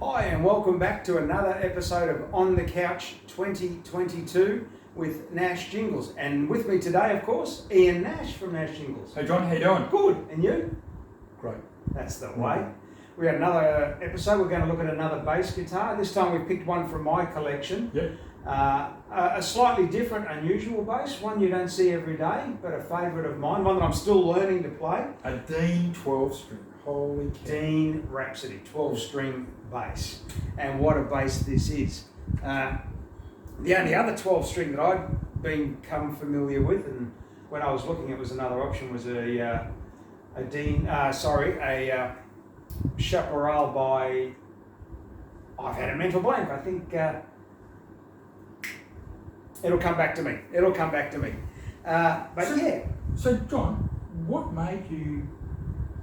Hi and welcome back to another episode of On the Couch 2022 with Nash Jingles. And with me today, of course, Ian Nash from Nash Jingles. Hey John, how you doing? Good, and you? Great. That's the way. We got another episode. We're going to look at another bass guitar. This time we've picked one from my collection. Yep. A slightly different, unusual bass, one you don't see every day, but a favourite of mine, one that I'm still learning to play. A Dean 12-string. Holy cow. Dean Rhapsody, 12-string bass. And what a bass this is. The only other 12-string that I'd become familiar with, and when I was looking it was another option, was a Chaparral by, I've had a mental blank, I think it'll come back to me. So John, what made you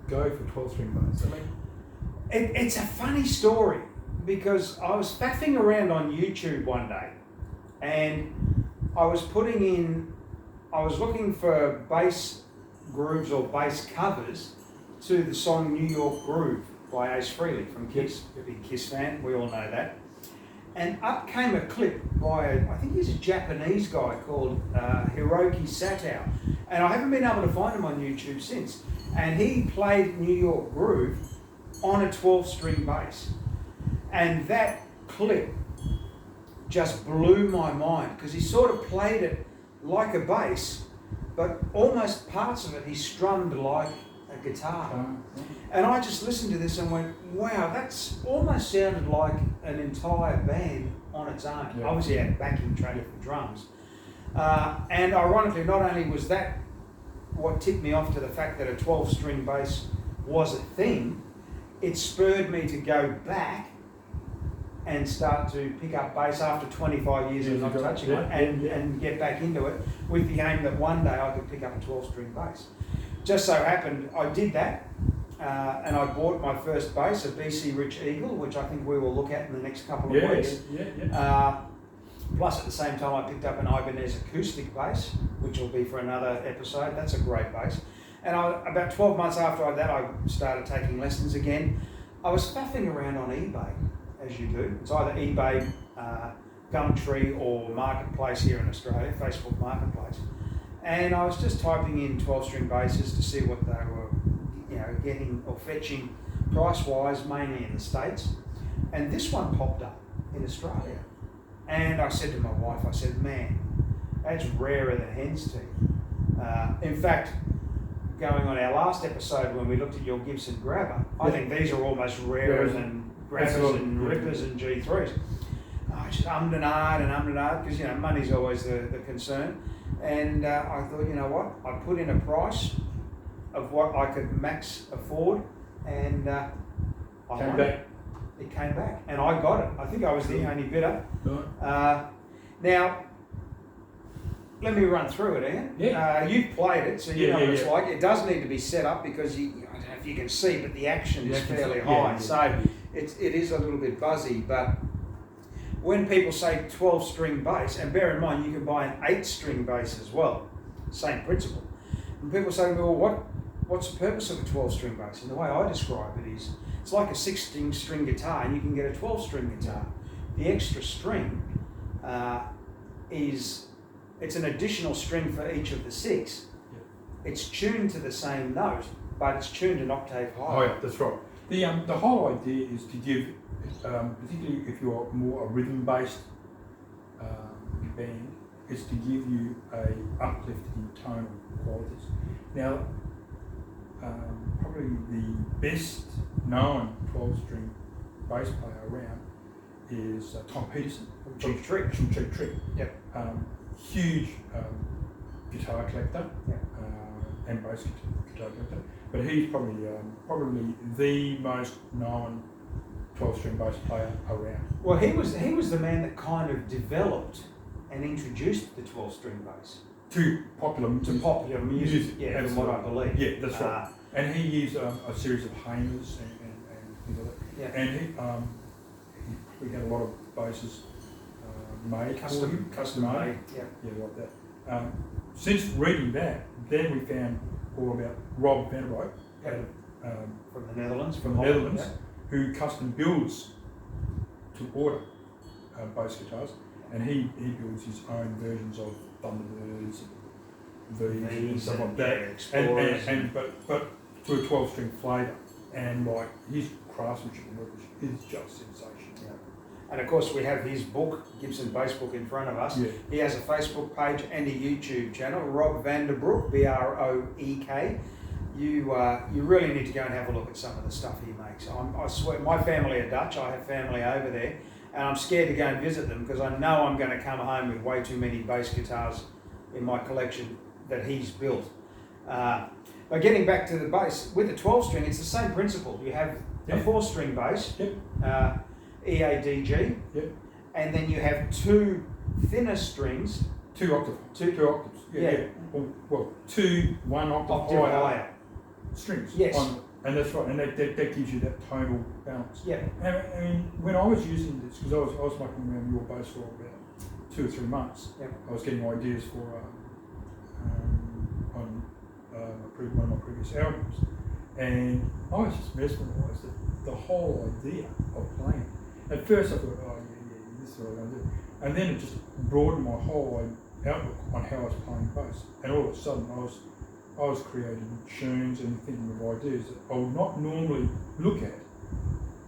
go for 12-string bass? I mean, it's a funny story because I was faffing around on YouTube one day and I was looking for bass grooves or bass covers to the song New York Groove by Ace Frehley from Kiss. A big Kiss fan, we all know that. And up came a clip by, I think he's a Japanese guy called Hiroki Satow. And I haven't been able to find him on YouTube since. And he played New York Groove on a 12-string bass. And that clip just blew my mind because he sort of played it like a bass, but almost parts of it he strummed like a guitar. And I just listened to this and went, wow, that's almost sounded like an entire band on its own. Yeah. Obviously had backing track for drums. And ironically, not only was that what tipped me off to the fact that a 12-string bass was a thing, it spurred me to go back and start to pick up bass after 25 years of not touching it and get back into it with the aim that one day I could pick up a 12-string bass. Just so happened I did that and I bought my first bass, a BC Rich Eagle, which I think we will look at in the next couple of weeks. Plus at the same time I picked up an Ibanez acoustic bass, which will be for another episode. That's a great bass. And about 12 months after that I started taking lessons again. I was faffing around on eBay, as you do. It's either eBay, Gumtree or Marketplace here in Australia, Facebook Marketplace. And I was just typing in 12-string basses to see what they were, getting or fetching price-wise, mainly in the States. And this one popped up in Australia. And I said to my wife, man, that's rarer than hen's teeth. In fact, going on our last episode when we looked at your Gibson Grabber, I think these are almost rarer than Grabbers and Rippers and G3s. I just ummed and ahed because, money's always the concern. And I thought, you know what, I put in a price of what I could max afford and it came back and I got it. I think I was the only bidder. Now, let me run through it, Ian. You've played it, so you know what it's like. It does need to be set up because I don't know if you can see, but the action is fairly high. So it is a little bit buzzy, but when people say 12-string bass, and bear in mind you can buy an 8-string bass as well, same principle. And people say, well, what's the purpose of a 12-string bass? And the way I describe it is, it's like a 16-string guitar, and you can get a 12-string guitar. The extra string it's an additional string for each of the 6. It's tuned to the same note, but it's tuned an octave higher. Oh yeah, that's right. The whole idea is to give, particularly if you're more a rhythm-based band, is to give you a uplift in tonal qualities. Now, probably the best known 12-string bass player around is Tom Peterson from Cheap Trick. Yep. Huge guitar collector and bass guitar collector, but he's probably the most known 12-string bass player around. Well, he was the man that kind of developed and introduced the 12-string bass to popular music. From what I believe. Yeah, that's right. And he used a series of Hammers and things like that. Yeah. And he probably had a lot of basses made, custom made. Yeah, like that. Since reading that, then we found all about Rob Vanderbilt from the Netherlands, who custom builds to order bass guitars, and he builds his own versions of Thunderbirds, V's and stuff like that, but to a 12-string flavour, and like his craftsmanship and work is just sensational. Yeah. And of course we have his book, Gibson Bass Book, in front of us. Yeah. He has a Facebook page and a YouTube channel, Rob Vanderbroek, Broek. You really need to go and have a look at some of the stuff he makes. I swear, my family are Dutch, I have family over there, and I'm scared to go and visit them because I know I'm going to come home with way too many bass guitars in my collection that he's built. But getting back to the bass, with the 12-string, it's the same principle. You have a 4-string bass, EADG, and then you have 2 thinner strings. 2 octaves. 2 octaves. Yeah. Well, 2 1 octave higher strings. Yes. And that's right, and that gives you that tonal balance. Yeah. And I mean, when I was using this, because I was mucking around your bass for about 2 or 3 months, I was getting ideas for on one of my previous albums, and I was just mesmerised at the whole idea of playing. At first I thought, oh yeah, this is what I'm going to do, and then it just broadened my whole outlook on how I was playing bass, and all of a sudden I was creating tunes and thinking of ideas that I would not normally look at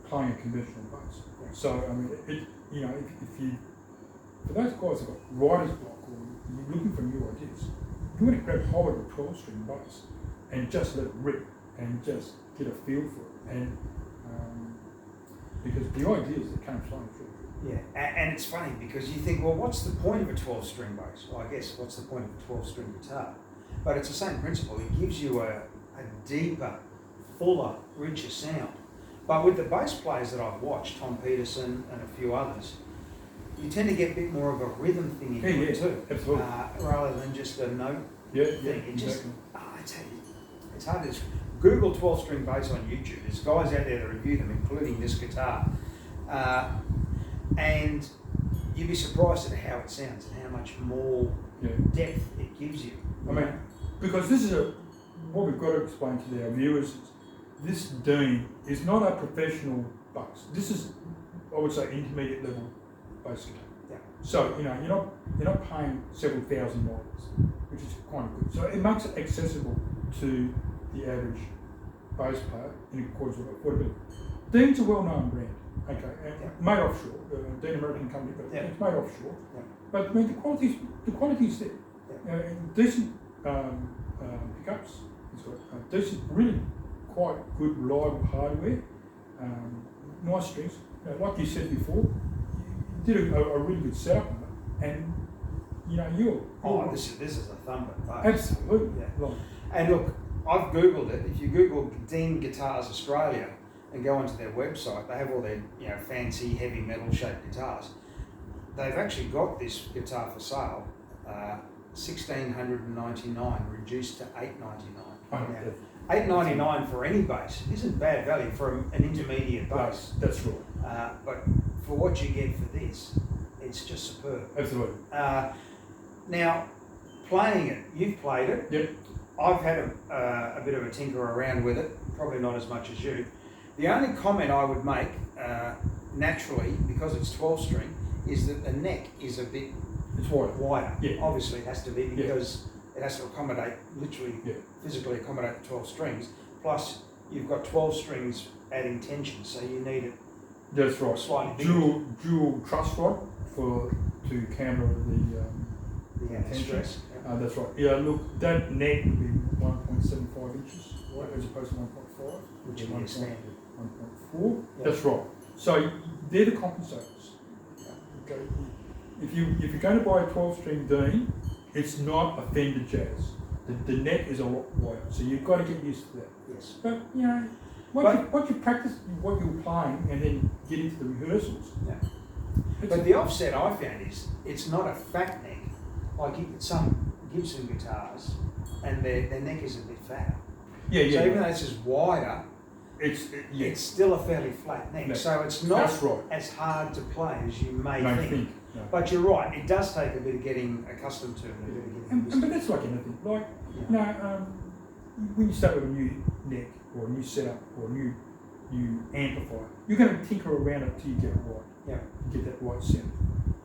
playing a conventional bass. So I mean, if you, for those guys who've got writer's block or you're looking for new ideas, you want to grab hold of a 12-string bass and just let it rip and just get a feel for it, and because the ideas that come flowing through. Yeah, and it's funny because you think, well, what's the point of a 12-string bass? Well, I guess what's the point of a 12-string guitar? But it's the same principle. It gives you a deeper, fuller, richer sound. But with the bass players that I've watched, Tom Peterson and a few others, you tend to get a bit more of a rhythm thing into it too, absolutely. Rather than just a note thing. Exactly. I tell you, it's hard to Google 12-string bass on YouTube. There's guys out there that review them, including this guitar. And you'd be surprised at how it sounds and how much more depth it gives you. I mean, because this is what we've got to explain to our viewers is this Dean is not a professional bass. This is, I would say, intermediate level bass guitar. Yeah. So you're not paying several $1,000s, which is quite good. So it makes it accessible to the average bass player in accordance with affordability. Dean's a well-known brand. Okay, made offshore, Dean American company, but it's made offshore. Yeah. But I mean, the quality's there. Yeah. Decent pickups. It's got decent, really quite good, reliable hardware. Nice strings. Like you said before, you did a really good setup on it, and you're this is a thumper. Absolutely. Yeah. And look, I've Googled it. If you Google Dean Guitars Australia and go onto their website, they have all their fancy heavy metal shaped guitars. They've actually got this guitar for sale, $1,699 reduced to $899. $899 for any bass isn't bad value for an intermediate bass. That's right. But for what you get for this, it's just superb. Absolutely. Now, playing it, you've played it. Yep. I've had a bit of a tinker around with it, probably not as much as you. The only comment I would make, naturally, because it's 12-string, is that the neck is a bit wider. Yeah. Obviously it has to be because it has to accommodate, literally physically accommodate the 12 strings. Plus you've got 12 strings adding tension, so you need it. That's right. Slightly bigger. Dual truss rod to counter the tension. Stress. That's right. Yeah, look, that neck would be 1.75 inches as opposed to 1.5, which is standard. 1.4. That's right. So they're the compensators. Okay. If you're going to buy a 12-string Dean, it's not a Fender Jazz. The neck is a lot wider, so you've got to get used to that. Yes. But once you practice what you're playing and then get into the rehearsals. Yeah. But the offset I found is it's not a fat neck like some Gibson guitars, and their neck is a bit fatter. So even though this is wider, it's still a fairly flat neck. So it's not as hard to play as you may think. No. But you're right, it does take a bit of getting accustomed to it. But that's like anything. Like, when you start with a new neck or a new setup or a new you amplify. You're going to tinker around it till you get it right. Yeah. You get that right sound.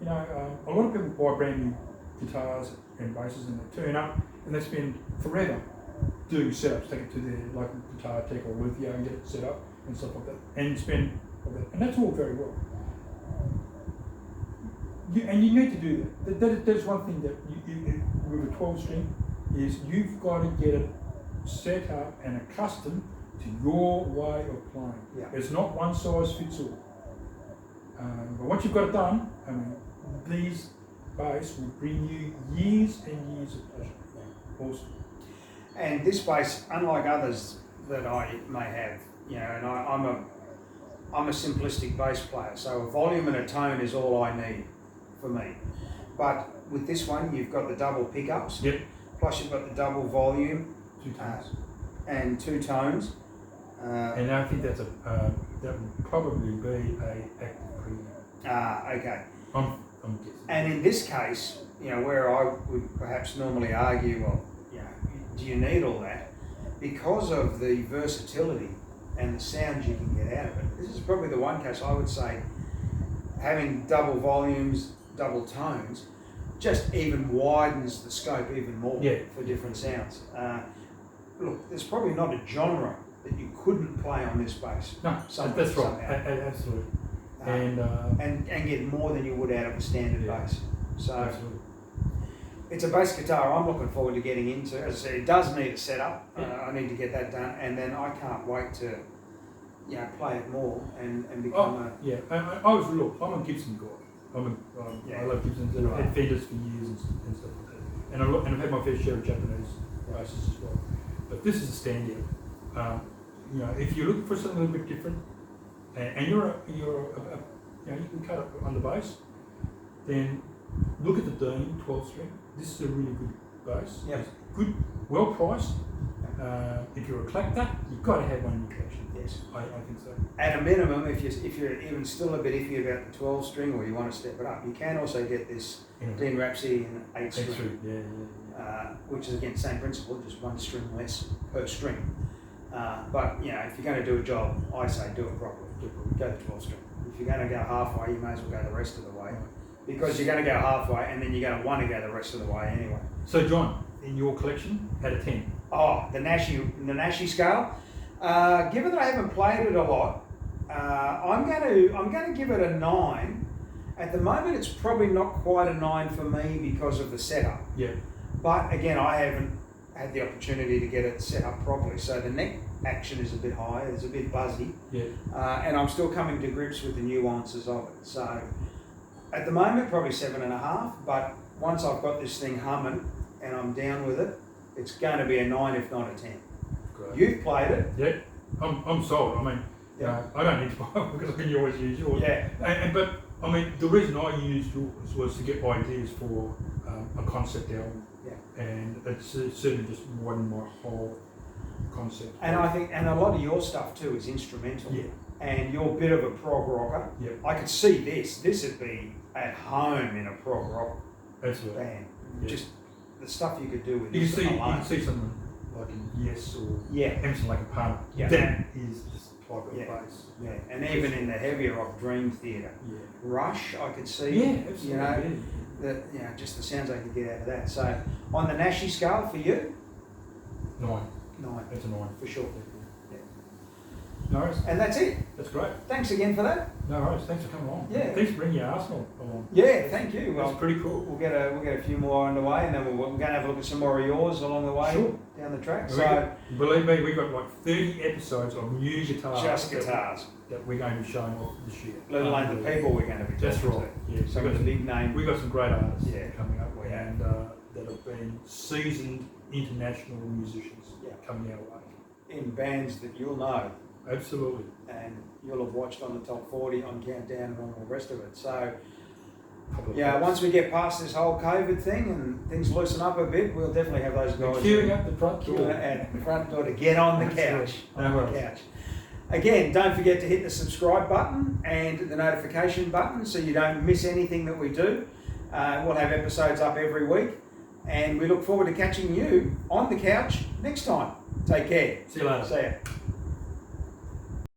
You know, a lot of people buy brand new guitars and basses and they turn up and they spend forever doing setups, take it to their local guitar tech or luthier and get it set up and stuff like that, and spend all that. And that's all very well. And you need to do that. That's one thing that you with a 12 string is you've got to get it set up and accustomed to your way of playing. Yeah. It's not one size fits all. But once you've got it done, I mean, these bass will bring you years and years of pleasure. Yeah. Awesome. And this bass, unlike others that I may have, you know, and I'm a simplistic bass player, so a volume and a tone is all I need for me. But with this one, you've got the double pickups. Yep. Plus you've got the double volume. 2 tones. And 2 tones. And I think that's that would probably be a active preamp. Okay. I'm guessing. And in this case, you know, where I would perhaps normally argue, well, you know, do you need all that? Because of the versatility and the sounds you can get out of it, this is probably the one case I would say having double volumes, double tones, just even widens the scope even more for different sounds. Look, there's probably not a genre that you couldn't play on this bass. No, that's right. Absolutely. And get more than you would out of a standard bass. So absolutely. It's a bass guitar I'm looking forward to getting into. As I said, it does need a setup. I need to get that done, and then I can't wait to, you know, play it more and become I'm a Gibson guy. I love Gibsons. I've had Fenders for years and stuff like that. And I've had my fair share of Japanese basses as well. But this is a standout. You know, if you're looking for something a little bit different, and you can cut it on the bass, then look at the Dean 12 string. This is a really good bass. Yep. It's good, well priced. If you're a collector, you've got to have one in your collection. Yes. I think so. At a minimum, if you're even still a bit iffy about the 12 string or you want to step it up, you can also get this Dean Rhapsody in 8 string. Which is again same principle, just 1 string less per string. But you know, if you're going to do a job, I say do it properly. Go the 12 string. If you're going to go halfway, you may as well go the rest of the way, because you're going to go halfway and then you're going to want to go the rest of the way anyway. So John, in your collection, out of 10? Oh, the Nashy scale. Given that I haven't played it a lot, I'm going to give it a 9. At the moment, it's probably not quite a 9 for me because of the setup. Yeah. But again, I haven't had the opportunity to get it set up properly, so the neck action is a bit high, it's a bit buzzy, and I'm still coming to grips with the nuances of it. So at the moment, probably 7.5, but once I've got this thing humming and I'm down with it, it's going to be a 9 if not a 10. Great. You've played it. Yeah, I'm sold. I mean, I don't need to buy it because I can always use yours. Yeah. But I mean, the reason I used yours was to get ideas for a concept album. And it's certainly just widened my whole concept. And I think, and a lot of your stuff too is instrumental. Yeah. And you're a bit of a prog rocker. Yeah. I could see this. This would be at home in a prog rock band. Yeah. Just the stuff you could do with this. You can see something like a Yes or Emerson Lake and Palmer. Yeah. That is just type of bass. Yeah. And even in the heavier rock, Dream Theater. Yeah. Rush, I could see. Yeah, absolutely. You know, that, you know, just the sounds I could get out of that. So on the Nashy scale for you? 9. That's a 9 for sure. Yeah. No worries. And that's it. That's great. Thanks again for that. No worries. Thanks for coming along. Yeah. Thanks for bringing your Arsenal along. Yeah, thank you. Well, that's pretty cool. We'll get a few more underway, and then we're going to have a look at some more of yours along the way down the track. So believe me, we've got like 30 episodes of new guitars. Just guitars. That we're going to be showing off this year. Let alone the people we're going to be talking That's right. to. Yeah. Some of the big names. We've got some great artists coming up and that have been seasoned international musicians coming our way. In bands that you'll know. Absolutely. And you'll have watched on the top 40, on Countdown and all the rest of it. So, once we get past this whole COVID thing and things loosen up a bit, we'll definitely have those guys queuing up the front door. At the front door to get on the couch. Again, don't forget to hit the subscribe button and the notification button so you don't miss anything that we do. We'll have episodes up every week, and we look forward to catching you on the couch next time. Take care. See you later. See ya.